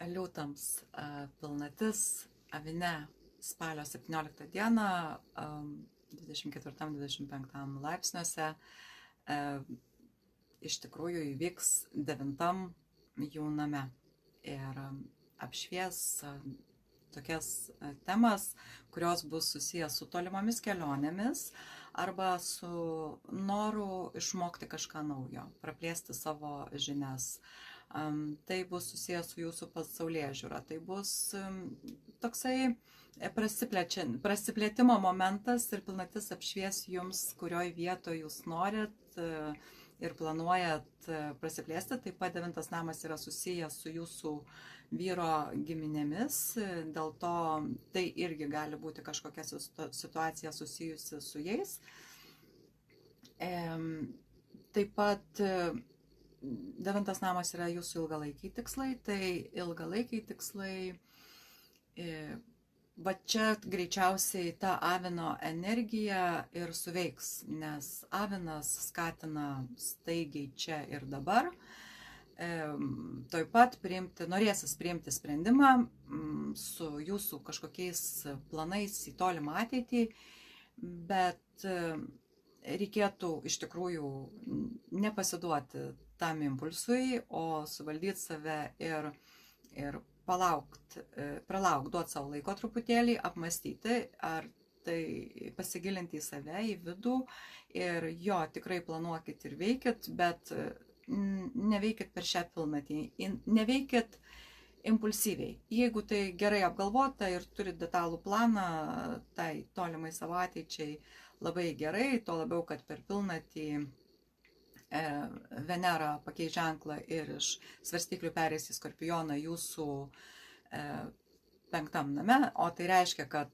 liūtams pilnatis Avine spalio 17 dieną 24-25 laipsniuose iš tikrųjų įvyks 9 jų name ir apšvies tokias temas, kurios bus susijęs su tolimomis kelionėmis arba su noru išmokti kažką naujo, praplėsti savo žinias. Tai bus susijęs su jūsų pasaulėžiūra, tai bus toksai prasiplėtimo momentas ir pilnatis apšvies jums, kurioj vietoje jūs norit ir planuojat prasiplėsti. Taip pat 9 namas yra susijęs su jūsų vyro giminėmis, dėl to tai irgi gali būti kažkokia situacija susijusi su jais. Taip pat 9 namas yra jūsų ilgalaikiai tikslai, tai ilgalaikiai tikslai, va čia greičiausiai ta avino energija ir suveiks, nes avinas skatina staigiai čia ir dabar, taip pat norėsis priimti sprendimą su jūsų kažkokiais planais į tolimą ateitį, bet reikėtų iš tikrųjų nepasiduoti tam impulsui, o suvaldyti save ir pralauk, duoti savo laiko truputėlį, apmastyti, ar tai pasigilinti į save, į vidų ir jo tikrai planuokit ir veikit, bet neveikit per šią pilnatį, neveikit impulsyviai. Jeigu tai gerai apgalvota ir turit detalų planą, tai tolimai savo ateičiai labai gerai, tuo labiau, kad per pilnatį Venera pakeis ženklą ir iš svarstyklių pereis į Skorpioną jūsų 5 name, o tai reiškia, kad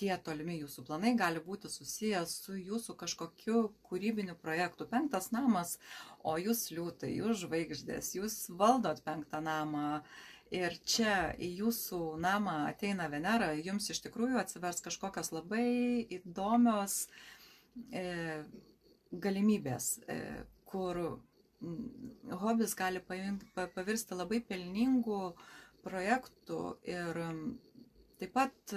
tie tolimi jūsų planai gali būti susijęs su jūsų kažkokiu kūrybiniu projektu. 5 namas, o jūs liūtai, jūs žvaigždės, jūs valdot 5 namą ir čia į jūsų namą ateina Venera, jums iš tikrųjų atsivers kažkokios labai įdomios galimybės, kur hobis gali pavirsti labai pelningų projektų ir taip pat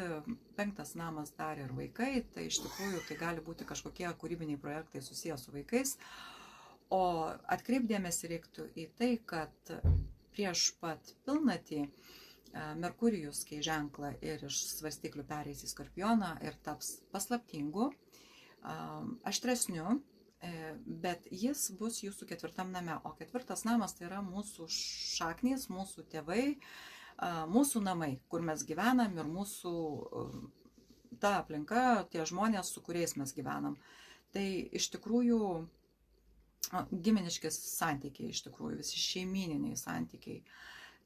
5 namas dar ir vaikai, tai iš tikrųjų tai gali būti kažkokie kūrybiniai projektai susijęs su vaikais, o atkreipdėmėsi reiktų į tai, kad prieš pat pilnatį Merkurijus keis ženklą ir iš svarstyklių pereis į Skorpioną ir taps paslaptingu, aštresniu, bet jis bus jūsų 4 name, o 4 namas tai yra mūsų šaknys, mūsų tėvai, mūsų namai, kur mes gyvenam ir mūsų ta aplinka, tie žmonės, su kuriais mes gyvenam. Tai iš tikrųjų giminiški santykiai, iš tikrųjų visi šeimininiai santykiai.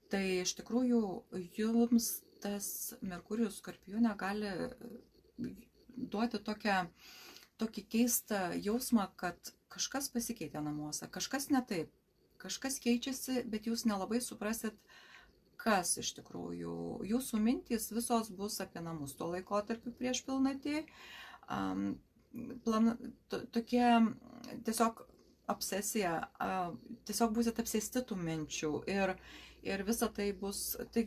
Tai iš tikrųjų jums tas Merkurijus Skorpione gali duoti tokį keistą jausmą, kad kažkas pasikeitė namuose, kažkas ne taip, kažkas keičiasi, bet jūs nelabai suprasit, kas iš tikrųjų. Jūsų mintys visos bus apie namus tuo laikotarpiu prieš pilnatį, tokie tiesiog obsesija, tiesiog būsit apsėsti tų minčių ir visa tai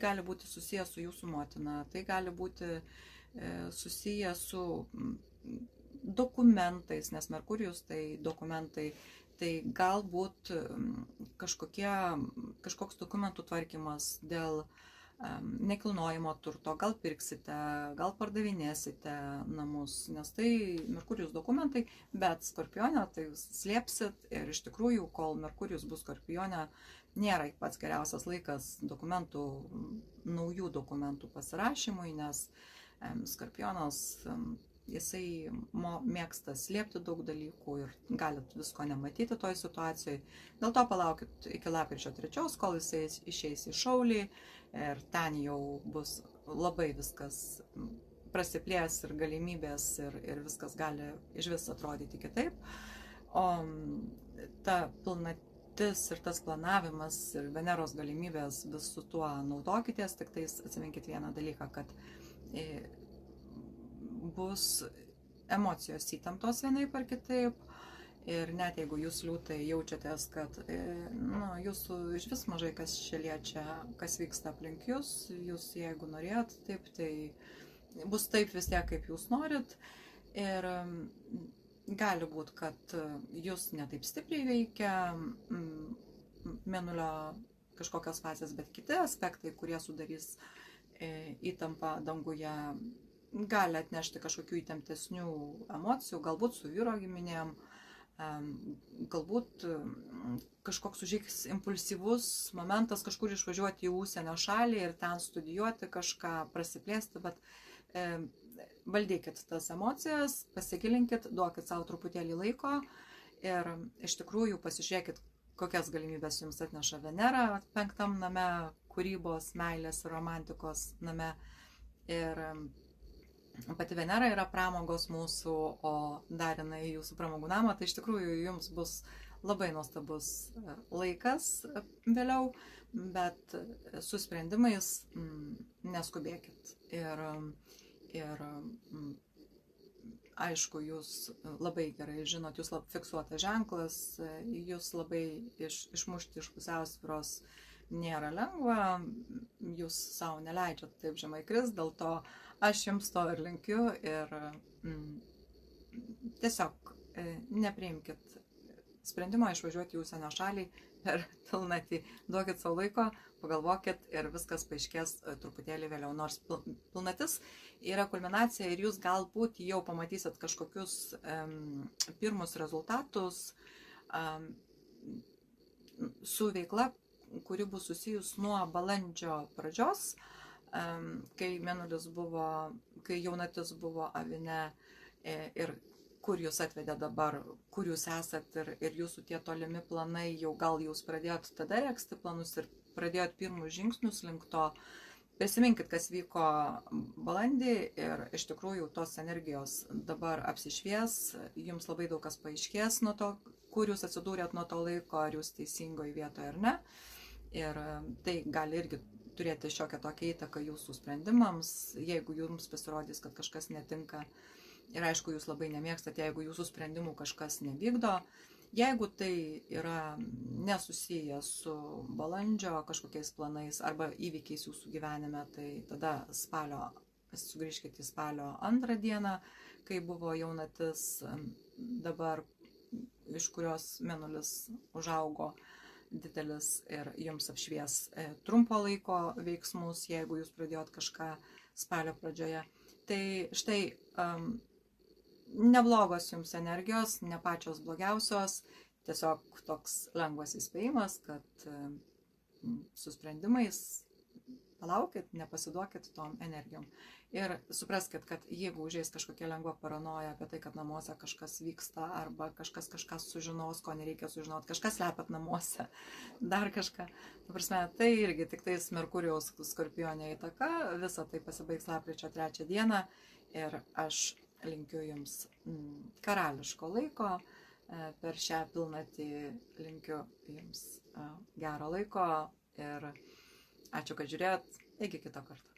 gali būti susijęs su jūsų motina, tai gali būti susijęs su dokumentais, nes Merkurijus tai dokumentai, tai galbūt kažkoks dokumentų tvarkymas dėl nekilnojamo turto, gal pirksite, gal pardavinėsite namus, nes tai Merkurijus dokumentai, bet Skorpione tai jūs slėpsit ir iš tikrųjų, kol Merkurijus bus Skorpione, nėra pats geriausias laikas naujų dokumentų pasirašymui, nes Skorpionas jisai mėgsta slėpti daug dalykų ir galit visko nematyti toj situacijoje. Dėl to palaukit iki lapkričio 3, kol jisai išeis į Šaulį ir ten jau bus labai viskas prasiplės ir galimybės ir viskas gali iš vis atrodyti kitaip. O ta pilnatis ir tas planavimas ir Veneros galimybės vis su tuo naudokitės, tik tais atsiminkit vieną dalyką, kad bus emocijos įtemptos vienaip ar kitaip Ir net jeigu jūs liūtai jaučiatės, kad jūsų iš vis mažai kas čia liečia, kas vyksta aplink jūs, jūs jeigu norėt taip, tai bus taip vis tiek, kaip jūs norit. Ir gali būti, kad jūs netaip stipriai veikia mėnulio kažkokios fazės, bet kiti aspektai, kurie sudarys įtampą danguje, gali atnešti kažkokių įtemptesnių emocijų, galbūt su vyro giminėm, galbūt kažkoks užvyks impulsyvus momentas kažkur išvažiuoti į užsienio šalį ir ten studijuoti kažką, prasiplėsti, bet valdykit tas emocijas, pasigilinkit, duokit savo truputėlį laiko ir iš tikrųjų pasižiūrėkit, kokias galimybės jums atneša Venera 5 name, kūrybos, meilės ir romantikos name. Ir pati Venera yra pramogos mūsų, o dar jinai jūsų pramogų namą, tai iš tikrųjų jums bus labai nuostabus laikas vėliau, bet su sprendimais neskubėkit. Ir aišku, jūs labai gerai žinot, jūs fiksuotas ženklas, jūs labai išmušti iš pusiausvyros nėra lengva, jūs savo neleidžiat taip žemai krist, dėl to aš jums to ir linkiu ir tiesiog nepriimkit sprendimo išvažiuoti į užsienio šalį per pilnatį, duokit savo laiko, pagalvokit ir viskas paaiškės truputėlį vėliau, nors pilnatis yra kulminacija ir jūs galbūt jau pamatysit kažkokius pirmus rezultatus su veikla, kuri bus susijus nuo balandžio pradžios, kai mėnulis buvo, kai jaunatis buvo avine ir kur jūs atvedė dabar, kur jūs esat ir jūsų tie tolimi planai, jau gal jūs pradėjot tada regzti planus ir pradėjot pirmus žingsnius link to. Prisiminkit, kas vyko balandį ir iš tikrųjų tos energijos dabar apsišvies, jums labai daug kas paaiškės nuo to, kur jūs atsidūrėt nuo to laiko, ar jūs teisingoje vietoje ar ne. Ir tai gali irgi turėti šiokią tokią įtaką jūsų sprendimams, jeigu jums pasirodys, kad kažkas netinka. Ir aišku, jūs labai nemėgstate, jeigu jūsų sprendimų kažkas nevykdo. Jeigu tai yra nesusiję su balandžio kažkokiais planais arba įvykiais jūsų gyvenime, tai tada sugrįžkite į spalio 2 dieną, kai buvo jaunatis dabar, iš kurios mėnulis užaugo didelis ir jums apšvies trumpo laiko veiksmus, jeigu jūs pradėjot kažką spalio pradžioje. Tai štai neblogos jums energijos, ne pačios blogiausios, tiesiog toks lengvas įspėjimas, kad su sprendimais palaukit, nepasiduokit tom energijom. Ir supraskit, kad jeigu užeis kažkokia lengva paranoja apie tai, kad namuose kažkas vyksta arba kažkas sužinos, ko nereikia sužinoti, kažkas slepiat namuose, dar kažką. Ta prasme, tai irgi tik tais Merkurijaus Skorpionė įtaka, visa tai pasibaigs lapkričio 3 dieną ir aš linkiu jums karališko laiko, per šią pilnatį linkiu jums gero laiko ir ačiū, kad žiūrėjot, iki kito karto.